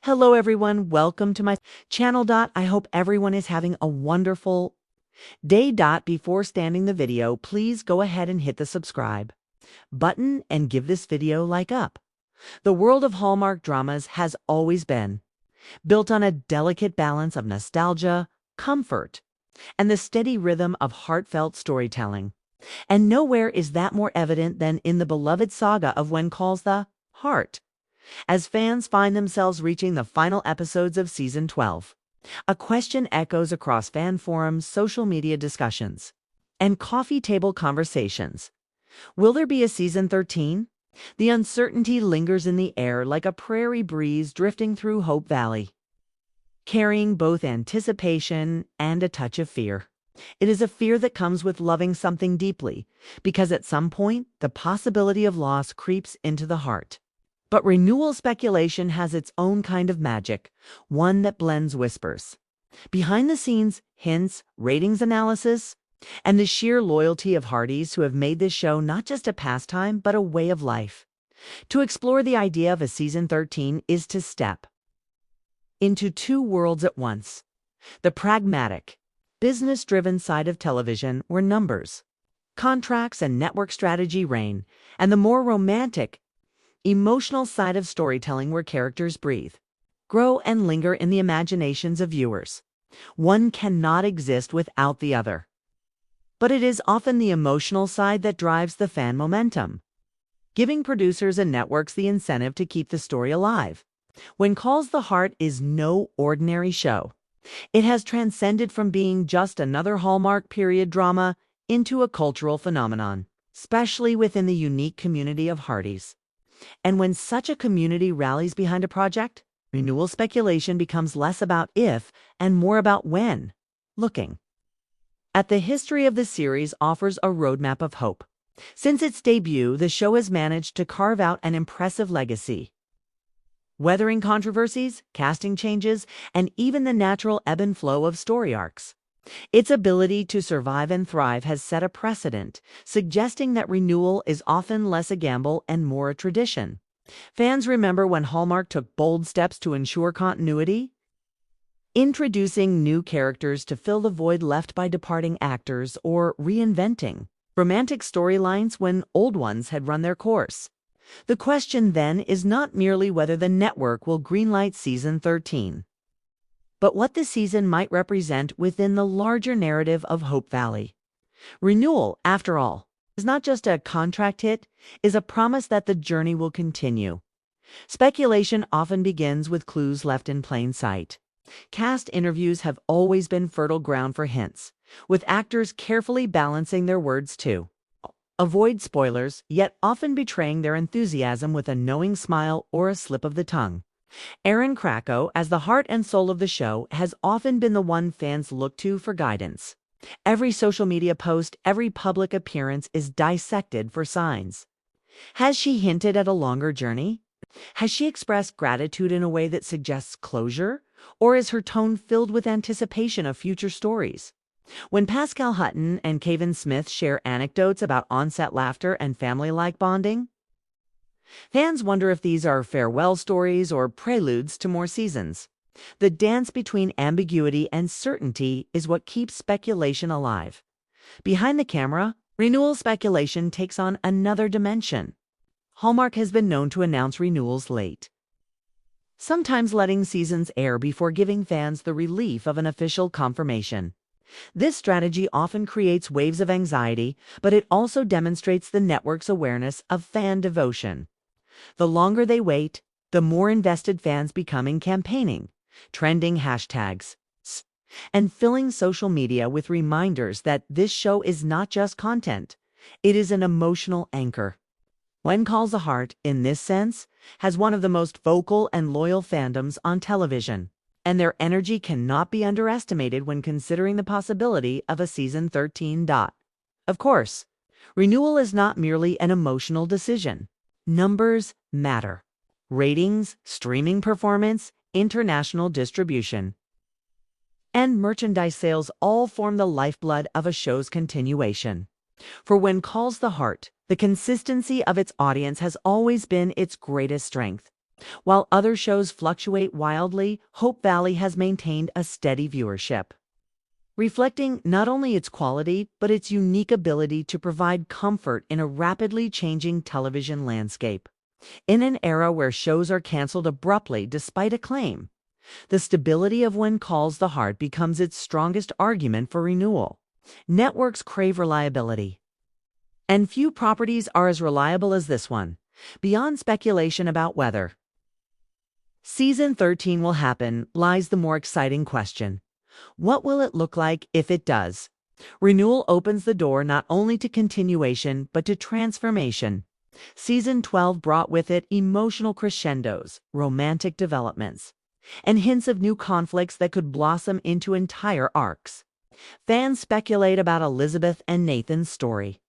Hello everyone, welcome to my channel. I hope everyone is having a wonderful day. Before starting the video, please go ahead and hit the subscribe button and give this video a like up. The world of Hallmark dramas has always been built on a delicate balance of nostalgia, comfort, and the steady rhythm of heartfelt storytelling. And nowhere is that more evident than in the beloved saga of When Calls the Heart, as fans find themselves reaching the final episodes of Season 12. A question echoes across fan forums, social media discussions, and coffee table conversations. Will there be a Season 13? The uncertainty lingers in the air like a prairie breeze drifting through Hope Valley, carrying both anticipation and a touch of fear. It is a fear that comes with loving something deeply, because at some point, the possibility of loss creeps into the heart. But renewal speculation has its own kind of magic, one that blends whispers, behind the scenes hints, ratings analysis, and the sheer loyalty of Hardys who have made this show not just a pastime, but a way of life. To explore the idea of a Season 13 is to step into two worlds at once: the pragmatic, business-driven side of television, where numbers, contracts, and network strategy reign, and the more romantic, emotional side of storytelling, where characters breathe, grow, and linger in the imaginations of viewers. One cannot exist without the other. But it is often the emotional side that drives the fan momentum, giving producers and networks the incentive to keep the story alive. When Calls the Heart is no ordinary show. It has transcended from being just another Hallmark period drama into a cultural phenomenon, especially within the unique community of Hardys. And when such a community rallies behind a project, renewal speculation becomes less about if and more about when. Looking at the history of the series offers a roadmap of hope. Since its debut, the show has managed to carve out an impressive legacy, weathering controversies, casting changes, and even the natural ebb and flow of story arcs. Its ability to survive and thrive has set a precedent, suggesting that renewal is often less a gamble and more a tradition. Fans remember when Hallmark took bold steps to ensure continuity, introducing new characters to fill the void left by departing actors, or reinventing romantic storylines when old ones had run their course. The question then is not merely whether the network will greenlight Season 13, but what the season might represent within the larger narrative of Hope Valley. Renewal, after all, is not just a contract hit, is a promise that the journey will continue. Speculation often begins with clues left in plain sight. Cast interviews have always been fertile ground for hints, with actors carefully balancing their words to avoid spoilers, yet often betraying their enthusiasm with a knowing smile or a slip of the tongue. Aaron Krakow, as the heart and soul of the show, has often been the one fans look to for guidance. Every social media post, every public appearance is dissected for signs. Has she hinted at a longer journey? Has she expressed gratitude in a way that suggests closure? Or is her tone filled with anticipation of future stories? When Pascal Hutton and Kevin Smith share anecdotes about on-set laughter and family-like bonding, fans wonder if these are farewell stories or preludes to more seasons. The dance between ambiguity and certainty is what keeps speculation alive. Behind the camera, renewal speculation takes on another dimension. Hallmark has been known to announce renewals late, sometimes letting seasons air before giving fans the relief of an official confirmation. This strategy often creates waves of anxiety, but it also demonstrates the network's awareness of fan devotion. The longer they wait, the more invested fans become in campaigning, trending hashtags, and filling social media with reminders that this show is not just content, it is an emotional anchor. When Calls the Heart, in this sense, has one of the most vocal and loyal fandoms on television, and their energy cannot be underestimated when considering the possibility of a Season 13. Of course, renewal is not merely an emotional decision. Numbers matter. Ratings, streaming performance, international distribution, and merchandise sales all form the lifeblood of a show's continuation. For When Calls the Heart, the consistency of its audience has always been its greatest strength. While other shows fluctuate wildly, Hope Valley has maintained a steady viewership, reflecting not only its quality, but its unique ability to provide comfort in a rapidly changing television landscape. In an era where shows are canceled abruptly despite acclaim, the stability of When Calls the Heart becomes its strongest argument for renewal. Networks crave reliability, and few properties are as reliable as this one. Beyond speculation about whether Season 13 will happen lies the more exciting question. What will it look like if it does? Renewal opens the door not only to continuation, but to transformation. Season 12 brought with it emotional crescendos, romantic developments, and hints of new conflicts that could blossom into entire arcs. Fans speculate about Elizabeth and Nathan's story,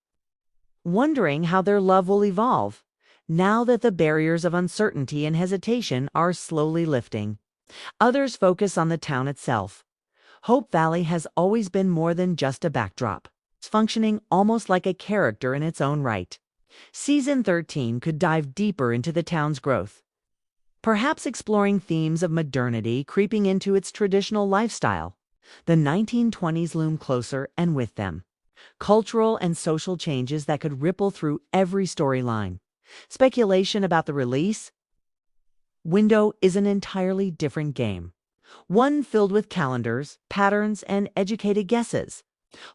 wondering how their love will evolve now that the barriers of uncertainty and hesitation are slowly lifting. Others focus on the town itself. Hope Valley has always been more than just a backdrop. It's functioning almost like a character in its own right. Season 13 could dive deeper into the town's growth, perhaps exploring themes of modernity creeping into its traditional lifestyle. The 1920s loom closer, and with them, cultural and social changes that could ripple through every storyline. Speculation about the release window is an entirely different game, one filled with calendars, patterns, and educated guesses.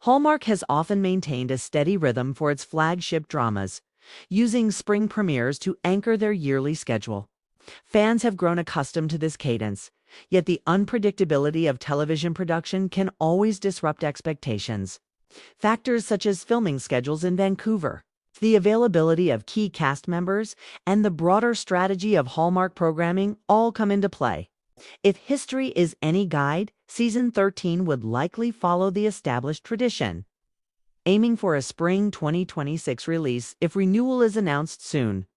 Hallmark has often maintained a steady rhythm for its flagship dramas, using spring premieres to anchor their yearly schedule. Fans have grown accustomed to this cadence, yet the unpredictability of television production can always disrupt expectations. Factors such as filming schedules in Vancouver, the availability of key cast members, and the broader strategy of Hallmark programming all come into play. If history is any guide, Season 13 would likely follow the established tradition, aiming for a spring 2026 release if renewal is announced soon.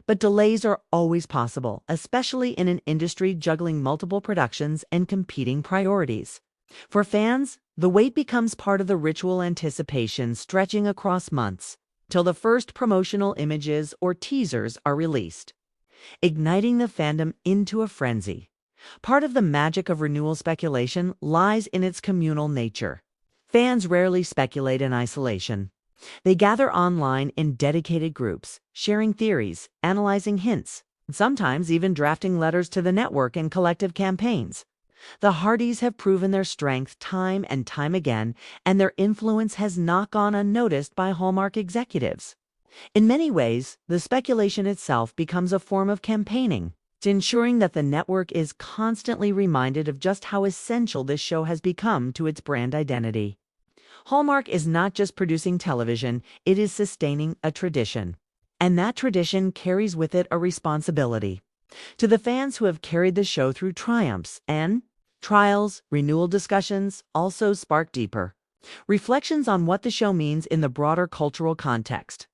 But delays are always possible, especially in an industry juggling multiple productions and competing priorities. For fans, the wait becomes part of the ritual anticipation stretching across months, till the first promotional images or teasers are released, igniting the fandom into a frenzy. Part of the magic of renewal speculation lies in its communal nature. Fans rarely speculate in isolation. They gather online in dedicated groups, sharing theories, analyzing hints, and sometimes even drafting letters to the network in collective campaigns. The Hardys have proven their strength time and time again, and their influence has not gone unnoticed by Hallmark executives. In many ways, the speculation itself becomes a form of campaigning, ensuring that the network is constantly reminded of just how essential this show has become to its brand identity. Hallmark is not just producing television, it is sustaining a tradition. And that tradition carries with it a responsibility. To the fans who have carried the show through triumphs and trials, renewal discussions also spark deeper reflections on what the show means in the broader cultural context.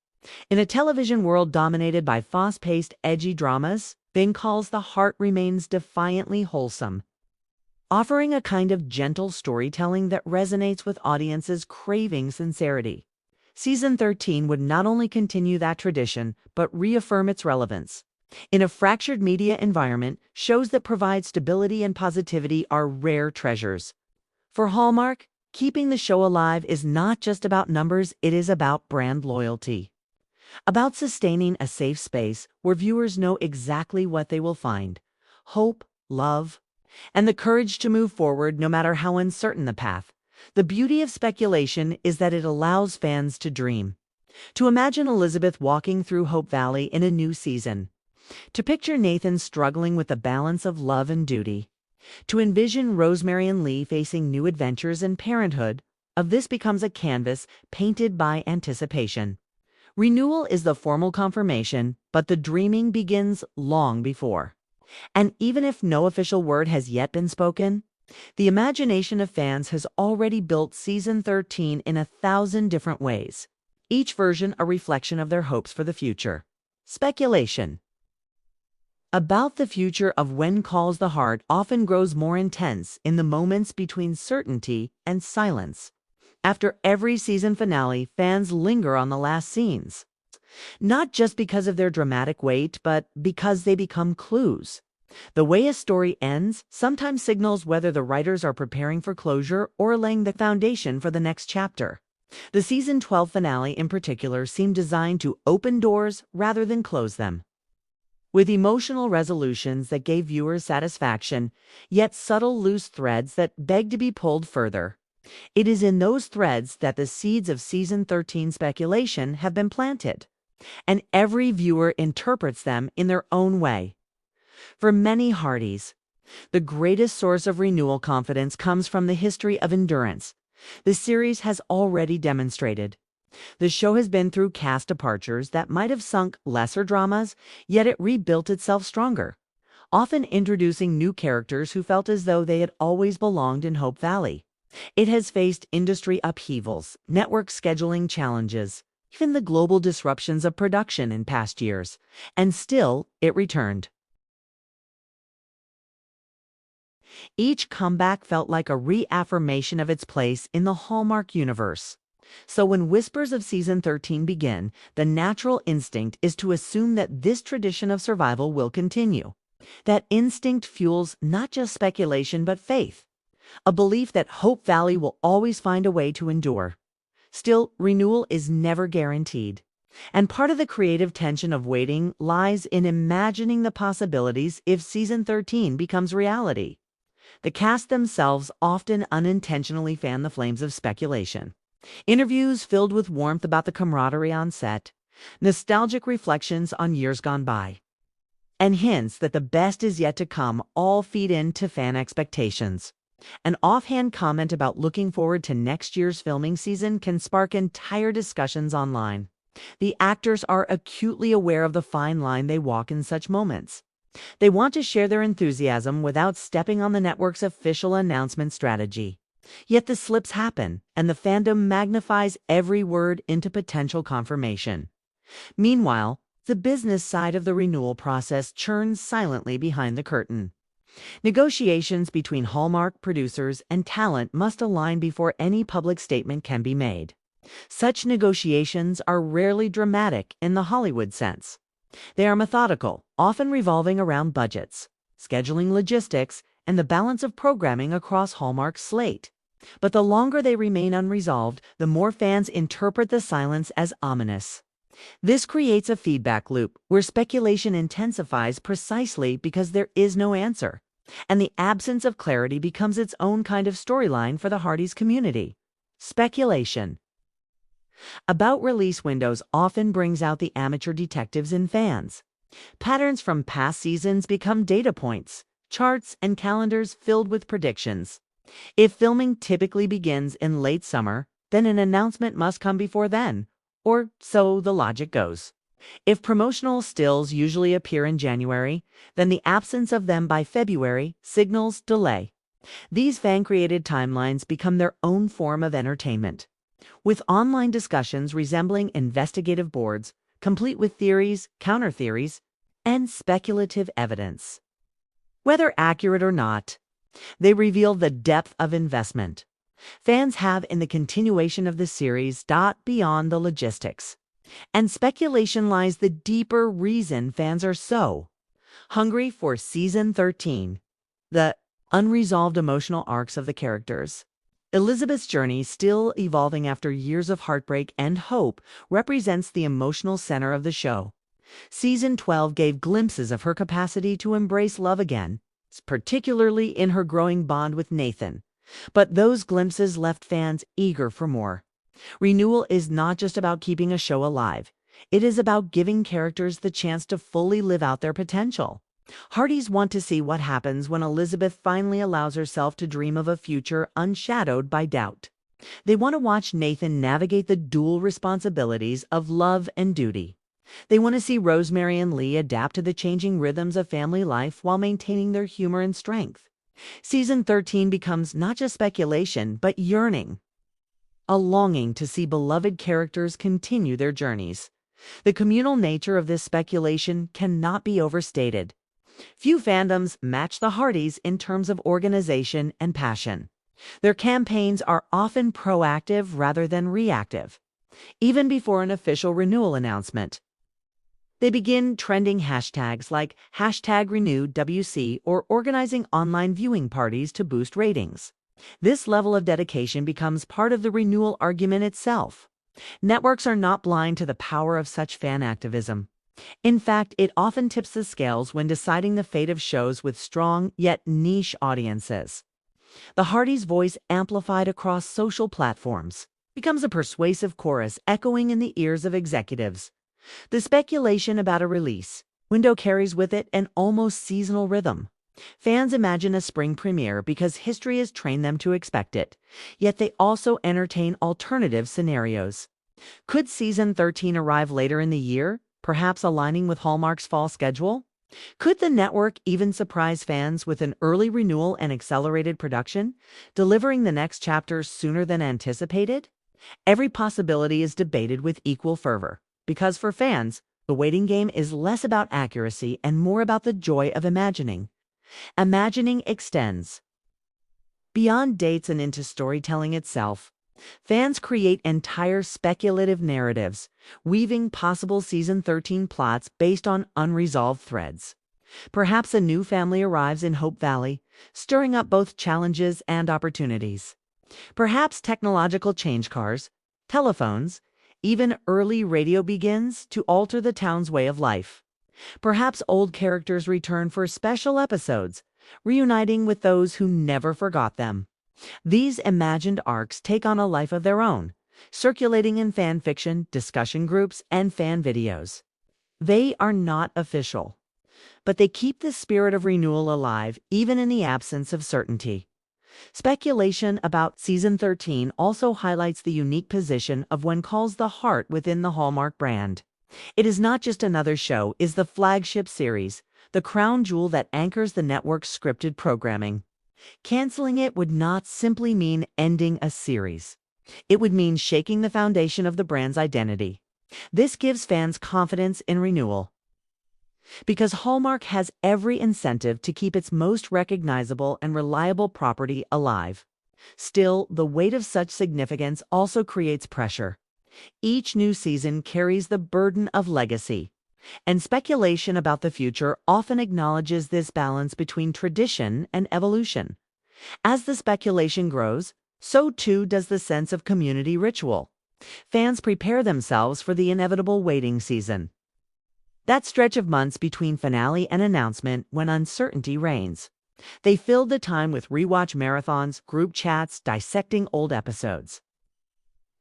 In a television world dominated by fast-paced, edgy dramas, When Calls the Heart remains defiantly wholesome, offering a kind of gentle storytelling that resonates with audiences craving sincerity. Season 13 would not only continue that tradition, but reaffirm its relevance. In a fractured media environment, shows that provide stability and positivity are rare treasures. For Hallmark, keeping the show alive is not just about numbers, it is about brand loyalty. About sustaining a safe space where viewers know exactly what they will find: hope, love, and the courage to move forward no matter how uncertain the path. The beauty of speculation is that it allows fans to dream, to imagine Elizabeth walking through Hope Valley in a new season, to picture Nathan struggling with the balance of love and duty, to envision Rosemary and Lee facing new adventures and parenthood. Of this becomes a canvas painted by anticipation. Renewal is the formal confirmation, but the dreaming begins long before. And even if no official word has yet been spoken, the imagination of fans has already built Season 13 in 1,000 different ways, each version a reflection of their hopes for the future. Speculation about the future of When Calls the Heart often grows more intense in the moments between certainty and silence. After every season finale, fans linger on the last scenes, not just because of their dramatic weight, but because they become clues. The way a story ends sometimes signals whether the writers are preparing for closure or laying the foundation for the next chapter. The season 12 finale in particular seemed designed to open doors rather than close them, with emotional resolutions that gave viewers satisfaction, yet subtle loose threads that begged to be pulled further. It is in those threads that the seeds of season 13 speculation have been planted, and every viewer interprets them in their own way. For many Hardys, the greatest source of renewal confidence comes from the history of endurance the series has already demonstrated. The show has been through cast departures that might have sunk lesser dramas, yet it rebuilt itself stronger, often introducing new characters who felt as though they had always belonged in Hope Valley. It has faced industry upheavals, network scheduling challenges, even the global disruptions of production in past years, and still it returned. Each comeback felt like a reaffirmation of its place in the Hallmark universe. So when whispers of season 13 begin, the natural instinct is to assume that this tradition of survival will continue. That instinct fuels not just speculation but faith, a belief that Hope Valley will always find a way to endure. Still, renewal is never guaranteed. And part of the creative tension of waiting lies in imagining the possibilities if season 13 becomes reality. The cast themselves often unintentionally fan the flames of speculation. Interviews filled with warmth about the camaraderie on set, nostalgic reflections on years gone by, and hints that the best is yet to come all feed into fan expectations. An offhand comment about looking forward to next year's filming season can spark entire discussions online. The actors are acutely aware of the fine line they walk in such moments. They want to share their enthusiasm without stepping on the network's official announcement strategy. Yet the slips happen, and the fandom magnifies every word into potential confirmation. Meanwhile, the business side of the renewal process churns silently behind the curtain. Negotiations between Hallmark producers and talent must align before any public statement can be made. Such negotiations are rarely dramatic in the Hollywood sense. They are methodical, often revolving around budgets, scheduling logistics, and the balance of programming across Hallmark's slate. But the longer they remain unresolved, the more fans interpret the silence as ominous. This creates a feedback loop where speculation intensifies precisely because there is no answer, and the absence of clarity becomes its own kind of storyline for the Hardys community. Speculation about release windows often brings out the amateur detectives in fans. Patterns from past seasons become data points, charts, and calendars filled with predictions. If filming typically begins in late summer, then an announcement must come before then, or so the logic goes. If promotional stills usually appear in January, then the absence of them by February signals delay. These fan-created timelines become their own form of entertainment, with online discussions resembling investigative boards, complete with theories, counter-theories, and speculative evidence. Whether accurate or not, they reveal the depth of investment fans have in the continuation of the series beyond the logistics. And speculation lies the deeper reason fans are so hungry for season 13, the unresolved emotional arcs of the characters. Elizabeth's journey, still evolving after years of heartbreak and hope, represents the emotional center of the show. Season 12 gave glimpses of her capacity to embrace love again, particularly in her growing bond with Nathan. But those glimpses left fans eager for more. Renewal is not just about keeping a show alive. It is about giving characters the chance to fully live out their potential. Hardys want to see what happens when Elizabeth finally allows herself to dream of a future unshadowed by doubt. They want to watch Nathan navigate the dual responsibilities of love and duty. They want to see Rosemary and Lee adapt to the changing rhythms of family life while maintaining their humor and strength. Season 13 becomes not just speculation, but yearning. A longing to see beloved characters continue their journeys. The communal nature of this speculation cannot be overstated. Few fandoms match the Hardys in terms of organization and passion. Their campaigns are often proactive rather than reactive. even before an official renewal announcement. They begin trending hashtags like #RenewedWC or organizing online viewing parties to boost ratings. This level of dedication becomes part of the renewal argument itself. Networks are not blind to the power of such fan activism. In fact, it often tips the scales when deciding the fate of shows with strong yet niche audiences. The Hardys' voice, amplified across social platforms, becomes a persuasive chorus echoing in the ears of executives. The speculation about a release window carries with it an almost seasonal rhythm. Fans imagine a spring premiere because history has trained them to expect it, yet they also entertain alternative scenarios. Could season 13 arrive later in the year, perhaps aligning with Hallmark's fall schedule? Could the network even surprise fans with an early renewal and accelerated production, delivering the next chapter sooner than anticipated? Every possibility is debated with equal fervor, because for fans, the waiting game is less about accuracy and more about the joy of imagining. Imagining extends beyond dates and into storytelling itself. Fans create entire speculative narratives, weaving possible season 13 plots based on unresolved threads. Perhaps a new family arrives in Hope Valley, stirring up both challenges and opportunities. Perhaps technological change cars, telephones, even early radio begins to alter the town's way of life. Perhaps old characters return for special episodes, reuniting with those who never forgot them. These imagined arcs take on a life of their own, circulating in fan fiction, discussion groups, and fan videos. They are not official, but they keep the spirit of renewal alive even in the absence of certainty. Speculation about season 13 also highlights the unique position of When Calls the Heart within the Hallmark brand. It is not just another show, it is the flagship series, the crown jewel that anchors the network's scripted programming. Canceling it would not simply mean ending a series. It would mean shaking the foundation of the brand's identity. This gives fans confidence in renewal, because Hallmark has every incentive to keep its most recognizable and reliable property alive. Still, the weight of such significance also creates pressure. Each new season carries the burden of legacy, and speculation about the future often acknowledges this balance between tradition and evolution. As the speculation grows, so too does the sense of community ritual. Fans prepare themselves for the inevitable waiting season, that stretch of months between finale and announcement when uncertainty reigns. They filled the time with rewatch marathons, group chats, dissecting old episodes,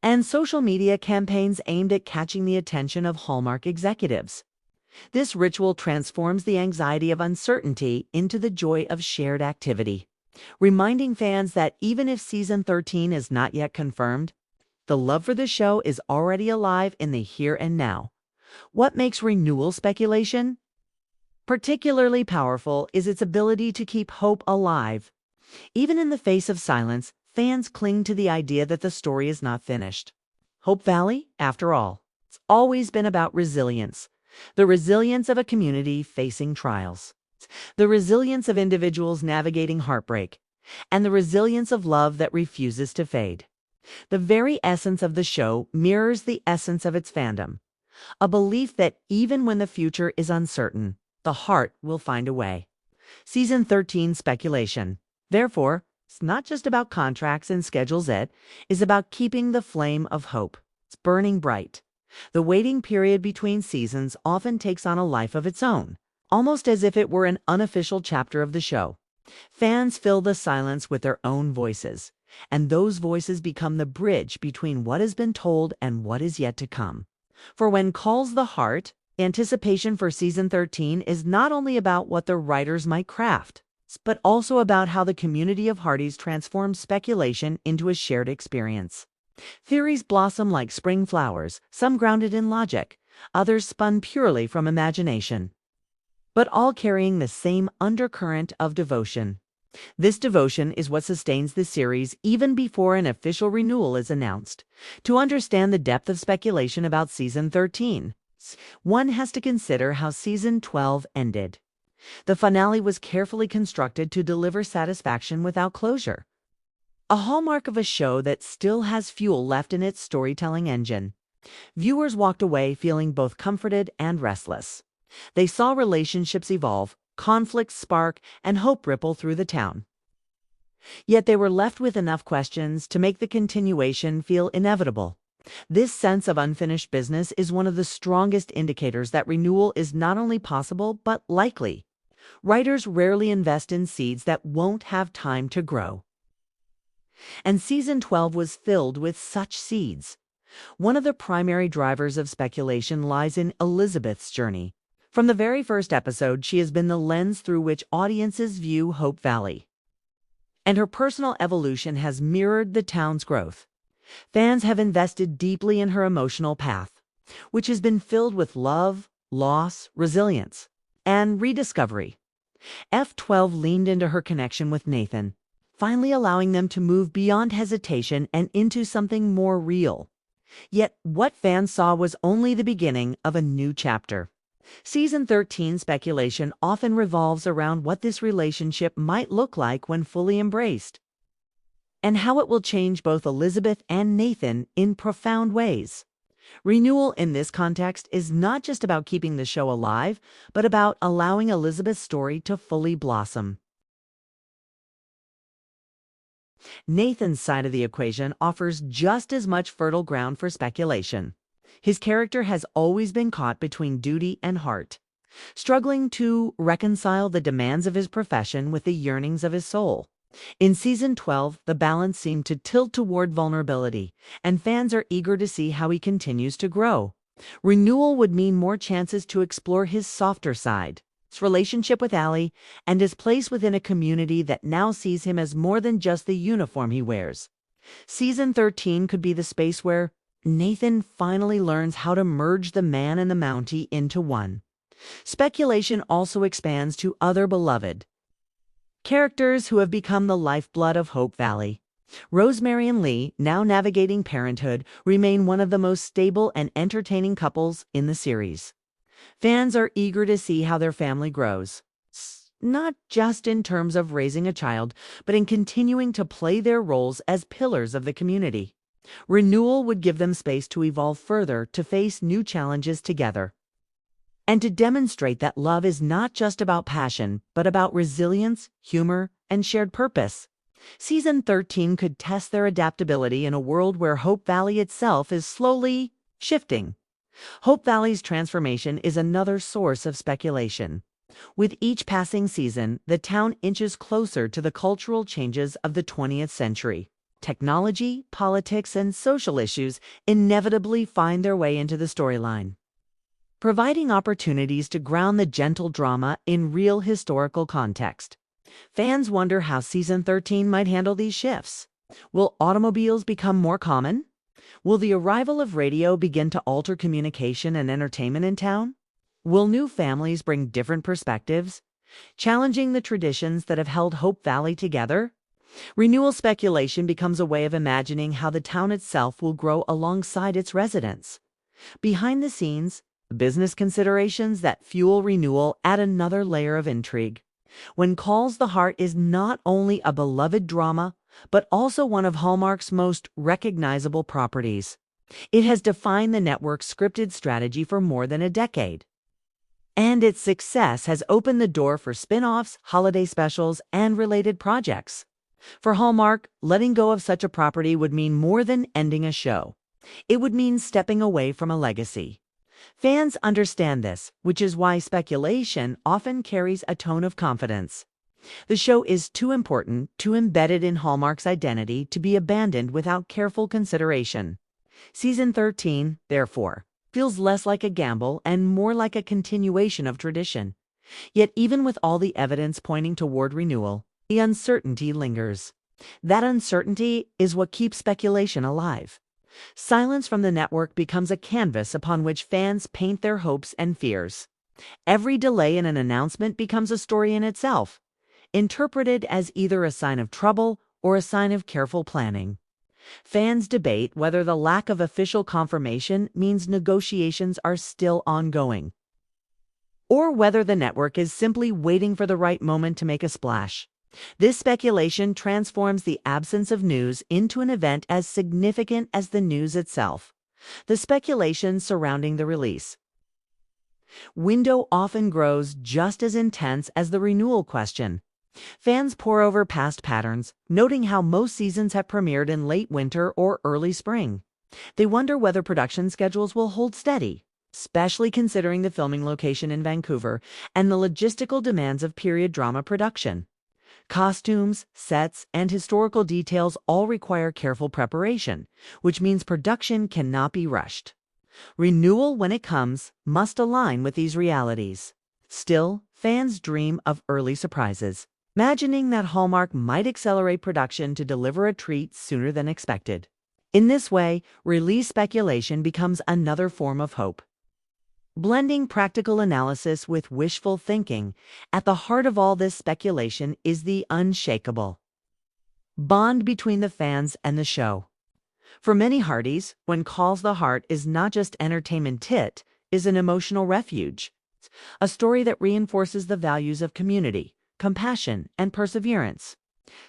and social media campaigns aimed at catching the attention of Hallmark executives. This ritual transforms the anxiety of uncertainty into the joy of shared activity, reminding fans that even if season 13 is not yet confirmed, the love for the show is already alive in the here and now. What makes renewal speculation particularly powerful is its ability to keep hope alive. Even in the face of silence, fans cling to the idea that the story is not finished. Hope Valley, after all, it's always been about resilience. The resilience of a community facing trials, the resilience of individuals navigating heartbreak, and the resilience of love that refuses to fade. The very essence of the show mirrors the essence of its fandom, a belief that even when the future is uncertain, the heart will find a way. Season 13 speculation, therefore, it's not just about contracts and schedules, it is about keeping the flame of hope. It's burning bright. The waiting period between seasons often takes on a life of its own, almost as if it were an unofficial chapter of the show. Fans fill the silence with their own voices, and those voices become the bridge between what has been told and what is yet to come. For When Calls the Heart, anticipation for season 13 is not only about what the writers might craft, but also about how the community of Hardys transforms speculation into a shared experience. Theories blossom like spring flowers, some grounded in logic, others spun purely from imagination, but all carrying the same undercurrent of devotion. This devotion is what sustains the series even before an official renewal is announced. To understand the depth of speculation about season 13, one has to consider how season 12 ended. The finale was carefully constructed to deliver satisfaction without closure, a hallmark of a show that still has fuel left in its storytelling engine. Viewers walked away feeling both comforted and restless. They saw relationships evolve, conflicts spark, and hope ripple through the town. Yet they were left with enough questions to make the continuation feel inevitable. This sense of unfinished business is one of the strongest indicators that renewal is not only possible, but likely. Writers rarely invest in seeds that won't have time to grow. And season 12 was filled with such seeds. One of the primary drivers of speculation lies in Elizabeth's journey. From the very first episode, she has been the lens through which audiences view Hope Valley. And her personal evolution has mirrored the town's growth. Fans have invested deeply in her emotional path, which has been filled with love, loss, resilience, and rediscovery. F12 leaned into her connection with Nathan, finally allowing them to move beyond hesitation and into something more real. Yet what fans saw was only the beginning of a new chapter. Season 13 speculation often revolves around what this relationship might look like when fully embraced, and how it will change both Elizabeth and Nathan in profound ways. Renewal in this context is not just about keeping the show alive, but about allowing Elizabeth's story to fully blossom. Nathan's side of the equation offers just as much fertile ground for speculation. His character has always been caught between duty and heart, struggling to reconcile the demands of his profession with the yearnings of his soul. In season 12, the balance seemed to tilt toward vulnerability, and fans are eager to see how he continues to grow. Renewal would mean more chances to explore his softer side, his relationship with Allie, and his place within a community that now sees him as more than just the uniform he wears. Season 13 could be the space where Nathan finally learns how to merge the man and the Mountie into one. Speculation also expands to other beloved characters who have become the lifeblood of Hope Valley. Rosemary and Lee, now navigating parenthood, remain one of the most stable and entertaining couples in the series. Fans are eager to see how their family grows, not just in terms of raising a child, but in continuing to play their roles as pillars of the community. Renewal would give them space to evolve further, to face new challenges together, and to demonstrate that love is not just about passion, but about resilience, humor, and shared purpose. Season 13 could test their adaptability in a world where Hope Valley itself is slowly shifting. Hope Valley's transformation is another source of speculation. With each passing season, the town inches closer to the cultural changes of the 20th century. Technology, politics, and social issues inevitably find their way into the storyline, providing opportunities to ground the gentle drama in real historical context. Fans wonder how season 13 might handle these shifts. Will automobiles become more common? Will the arrival of radio begin to alter communication and entertainment in town? Will new families bring different perspectives, challenging the traditions that have held Hope Valley together? Renewal speculation becomes a way of imagining how the town itself will grow alongside its residents. Behind the scenes, business considerations that fuel renewal add another layer of intrigue. When Calls the Heart is not only a beloved drama, but also one of Hallmark's most recognizable properties. It has defined the network's scripted strategy for more than a decade. And its success has opened the door for spin-offs, holiday specials, and related projects. For Hallmark, letting go of such a property would mean more than ending a show. It would mean stepping away from a legacy. Fans understand this, which is why speculation often carries a tone of confidence. The show is too important, too embedded in Hallmark's identity to be abandoned without careful consideration. Season 13, therefore, feels less like a gamble and more like a continuation of tradition. Yet even with all the evidence pointing toward renewal, the uncertainty lingers. That uncertainty is what keeps speculation alive. Silence from the network becomes a canvas upon which fans paint their hopes and fears. Every delay in an announcement becomes a story in itself, interpreted as either a sign of trouble or a sign of careful planning. Fans debate whether the lack of official confirmation means negotiations are still ongoing, or whether the network is simply waiting for the right moment to make a splash. This speculation transforms the absence of news into an event as significant as the news itself. The speculation surrounding the release window often grows just as intense as the renewal question. Fans pore over past patterns, noting how most seasons have premiered in late winter or early spring. They wonder whether production schedules will hold steady, especially considering the filming location in Vancouver and the logistical demands of period drama production. Costumes, sets, and historical details all require careful preparation, which means production cannot be rushed. Renewal, when it comes, must align with these realities. Still, fans dream of early surprises, imagining that Hallmark might accelerate production to deliver a treat sooner than expected. In this way, release speculation becomes another form of hope. Blending practical analysis with wishful thinking, at the heart of all this speculation is the unshakable bond between the fans and the show. For many Hearties, When Calls the Heart is not just entertainment, it is an emotional refuge, a story that reinforces the values of community, compassion, and perseverance.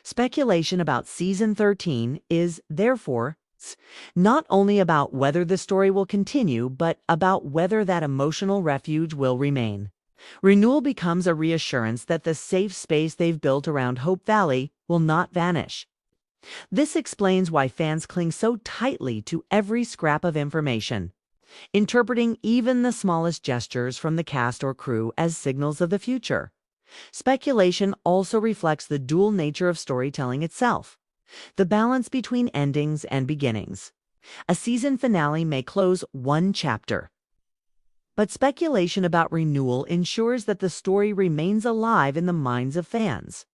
Speculation about Season 13 is, therefore, not only about whether the story will continue, but about whether that emotional refuge will remain. Renewal becomes a reassurance that the safe space they've built around Hope Valley will not vanish. This explains why fans cling so tightly to every scrap of information, interpreting even the smallest gestures from the cast or crew as signals of the future. Speculation also reflects the dual nature of storytelling itself, the balance between endings and beginnings. A season finale may close one chapter, but speculation about renewal ensures that the story remains alive in the minds of fans.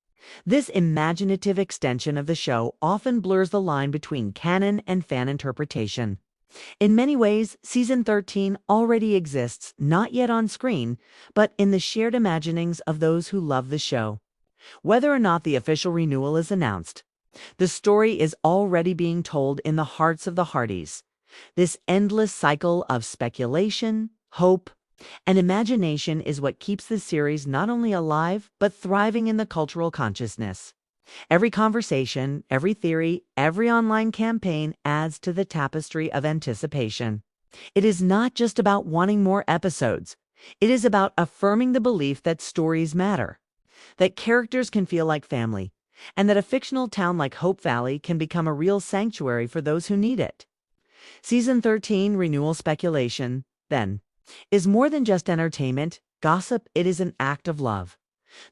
This imaginative extension of the show often blurs the line between canon and fan interpretation. In many ways, Season 13 already exists, not yet on screen, but in the shared imaginings of those who love the show. Whether or not the official renewal is announced, the story is already being told in the hearts of the Hearties. This endless cycle of speculation, hope, and imagination is what keeps the series not only alive, but thriving in the cultural consciousness. Every conversation, every theory, every online campaign adds to the tapestry of anticipation. It is not just about wanting more episodes. It is about affirming the belief that stories matter, that characters can feel like family, and that a fictional town like Hope Valley can become a real sanctuary for those who need it. Season 13 renewal speculation, then, is more than just entertainment, gossip. It is an act of love.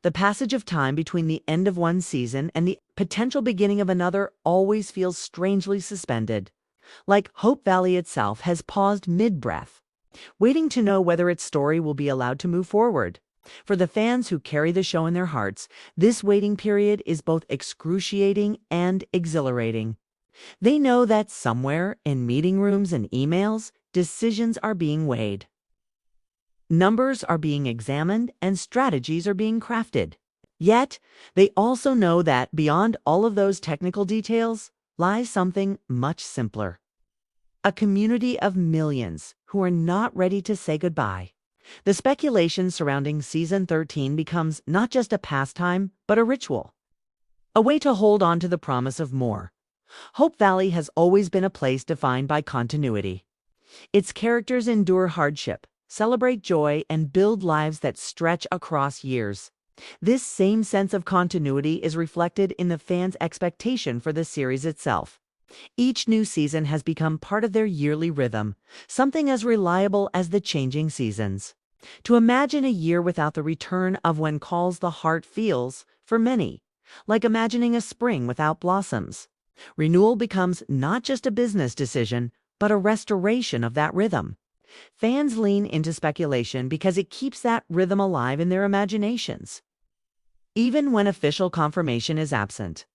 The passage of time between the end of one season and the potential beginning of another always feels strangely suspended, like Hope Valley itself has paused mid-breath, waiting to know whether its story will be allowed to move forward. For the fans who carry the show in their hearts, this waiting period is both excruciating and exhilarating. They know that somewhere in meeting rooms and emails, decisions are being weighed. Numbers are being examined and strategies are being crafted. Yet, they also know that beyond all of those technical details lies something much simpler. A community of millions who are not ready to say goodbye. The speculation surrounding Season 13 becomes not just a pastime, but a ritual. A way to hold on to the promise of more. Hope Valley has always been a place defined by continuity. Its characters endure hardship, celebrate joy, and build lives that stretch across years. This same sense of continuity is reflected in the fans' expectation for the series itself. Each new season has become part of their yearly rhythm, something as reliable as the changing seasons. To imagine a year without the return of When Calls the Heart feels, for many, like imagining a spring without blossoms. Renewal becomes not just a business decision, but a restoration of that rhythm. Fans lean into speculation because it keeps that rhythm alive in their imaginations, even when official confirmation is absent.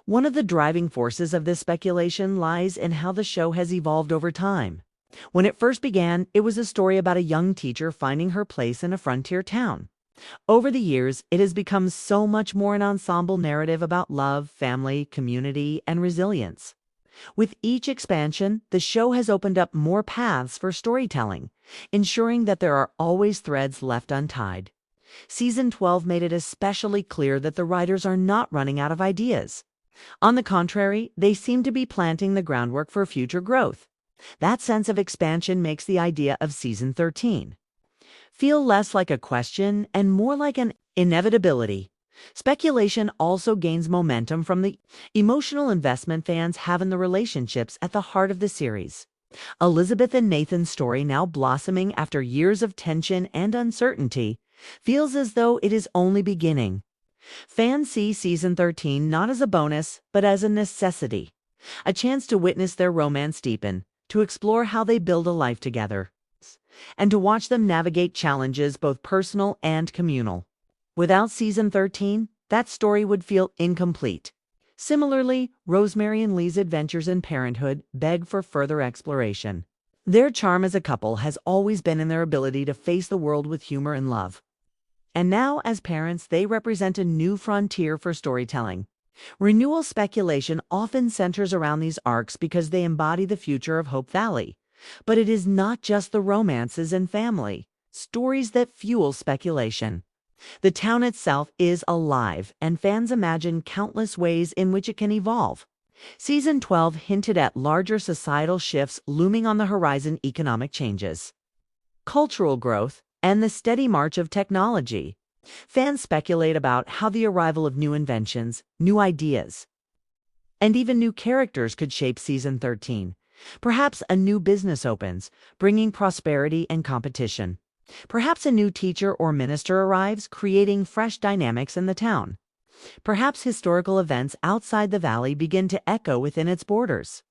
One of the driving forces of this speculation lies in how the show has evolved over time. When it first began, it was a story about a young teacher finding her place in a frontier town. Over the years, it has become so much more an ensemble narrative about love, family, community, and resilience. With each expansion, the show has opened up more paths for storytelling, ensuring that there are always threads left untied. Season 12 made it especially clear that the writers are not running out of ideas. On the contrary, they seem to be planting the groundwork for future growth. That sense of expansion makes the idea of season 13 feel less like a question and more like an inevitability. Speculation also gains momentum from the emotional investment fans have in the relationships at the heart of the series. Elizabeth and Nathan's story, now blossoming after years of tension and uncertainty, feels as though it is only beginning. Fans see season 13 not as a bonus, but as a necessity, a chance to witness their romance deepen, to explore how they build a life together, and to watch them navigate challenges both personal and communal. Without season 13, that story would feel incomplete. Similarly, Rosemary and Lee's adventures in parenthood beg for further exploration. Their charm as a couple has always been in their ability to face the world with humor and love. And now, as parents, they represent a new frontier for storytelling. Renewal speculation often centers around these arcs because they embody the future of Hope Valley. But it is not just the romances and family stories that fuel speculation. The town itself is alive, and fans imagine countless ways in which it can evolve. Season 12 hinted at larger societal shifts looming on the horizon: economic changes, cultural growth, and the steady march of technology. Fans speculate about how the arrival of new inventions, new ideas, and even new characters could shape season 13. Perhaps a new business opens, bringing prosperity and competition. Perhaps a new teacher or minister arrives, creating fresh dynamics in the town. Perhaps historical events outside the valley begin to echo within its borders.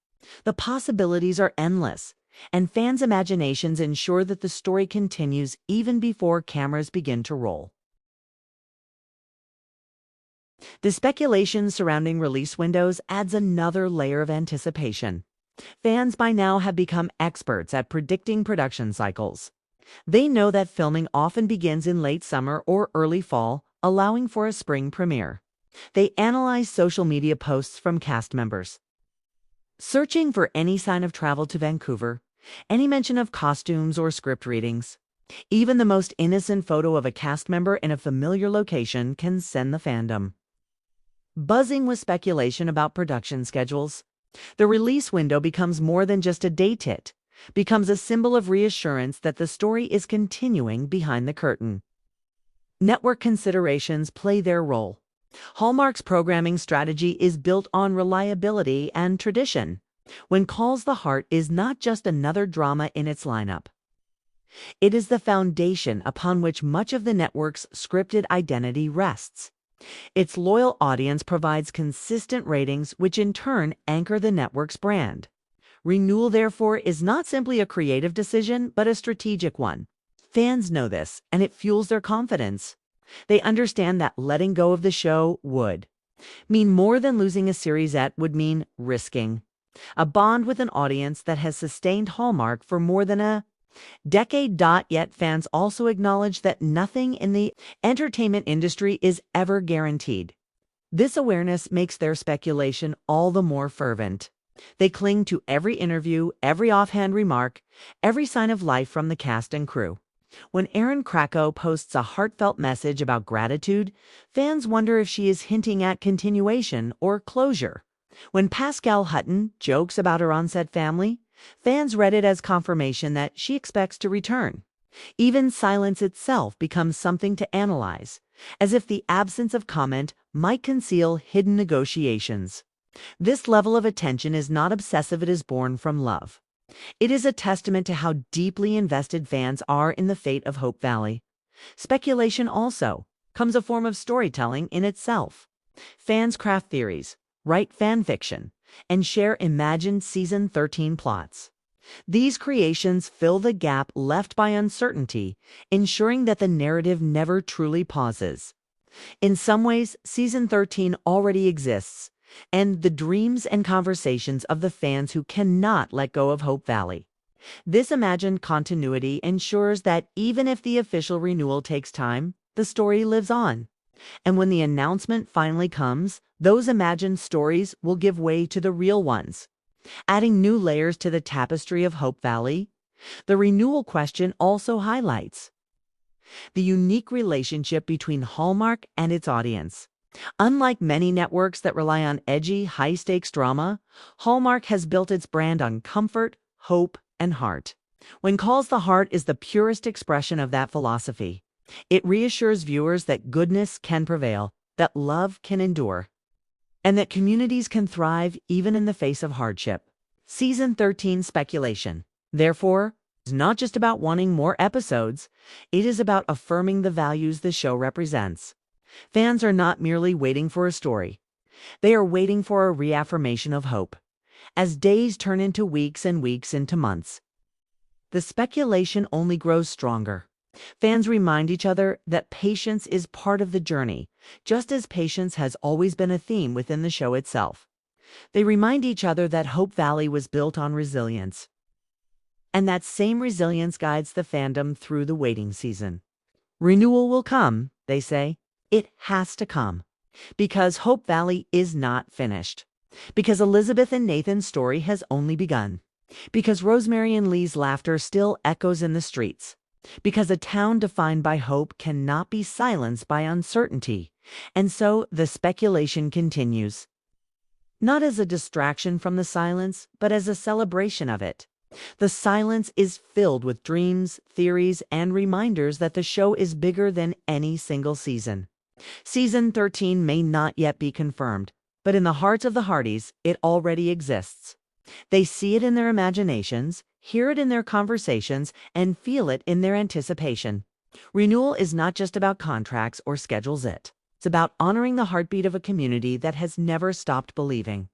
The possibilities are endless, and fans' imaginations ensure that the story continues even before cameras begin to roll. The speculation surrounding release windows adds another layer of anticipation. Fans by now have become experts at predicting production cycles. They know that filming often begins in late summer or early fall, allowing for a spring premiere. They analyze social media posts from cast members, searching for any sign of travel to Vancouver, any mention of costumes or script readings. Even the most innocent photo of a cast member in a familiar location can send the fandom buzzing with speculation about production schedules. The release window becomes more than just a date hit, becomes a symbol of reassurance that the story is continuing behind the curtain. Network considerations play their role. Hallmark's programming strategy is built on reliability and tradition. When Calls the Heart is not just another drama in its lineup, it is the foundation upon which much of the network's scripted identity rests. Its loyal audience provides consistent ratings, which in turn anchor the network's brand. Renewal, therefore, is not simply a creative decision, but a strategic one. Fans know this, and it fuels their confidence. They understand that letting go of the show would mean more than losing a series that would mean risking a bond with an audience that has sustained Hallmark for more than a decade. Yet fans also acknowledge that nothing in the entertainment industry is ever guaranteed. This awareness makes their speculation all the more fervent. They cling to every interview, every offhand remark, every sign of life from the cast and crew. When Erin Krakow posts a heartfelt message about gratitude, fans wonder if she is hinting at continuation or closure. When Pascal Hutton jokes about her on-set family, fans read it as confirmation that she expects to return. Even silence itself becomes something to analyze, as if the absence of comment might conceal hidden negotiations. This level of attention is not obsessive, it is born from love. It is a testament to how deeply invested fans are in the fate of Hope Valley. Speculation also becomes a form of storytelling in itself. Fans craft theories, write fan fiction, and share imagined season 13 plots. These creations fill the gap left by uncertainty, ensuring that the narrative never truly pauses. In some ways, season 13 already exists, and the dreams and conversations of the fans who cannot let go of Hope Valley. This imagined continuity ensures that even if the official renewal takes time, the story lives on. And when the announcement finally comes, those imagined stories will give way to the real ones, adding new layers to the tapestry of Hope Valley. The renewal question also highlights the unique relationship between Hallmark and its audience. Unlike many networks that rely on edgy, high-stakes drama, Hallmark has built its brand on comfort, hope, and heart. When Calls the Heart is the purest expression of that philosophy. It reassures viewers that goodness can prevail, that love can endure, and that communities can thrive even in the face of hardship. Season 13 speculation, therefore, is not just about wanting more episodes, it is about affirming the values the show represents. Fans are not merely waiting for a story. They are waiting for a reaffirmation of hope. As days turn into weeks and weeks into months, the speculation only grows stronger. Fans remind each other that patience is part of the journey, just as patience has always been a theme within the show itself. They remind each other that Hope Valley was built on resilience, and that same resilience guides the fandom through the waiting season. Renewal will come, they say. It has to come. Because Hope Valley is not finished. Because Elizabeth and Nathan's story has only begun. Because Rosemary and Lee's laughter still echoes in the streets. Because a town defined by hope cannot be silenced by uncertainty. And so the speculation continues. Not as a distraction from the silence, but as a celebration of it. The silence is filled with dreams, theories, and reminders that the show is bigger than any single season. Season 13 may not yet be confirmed, but in the hearts of the Hardys, it already exists. They see it in their imaginations, hear it in their conversations, and feel it in their anticipation. Renewal is not just about contracts or schedules. It's about honoring the heartbeat of a community that has never stopped believing.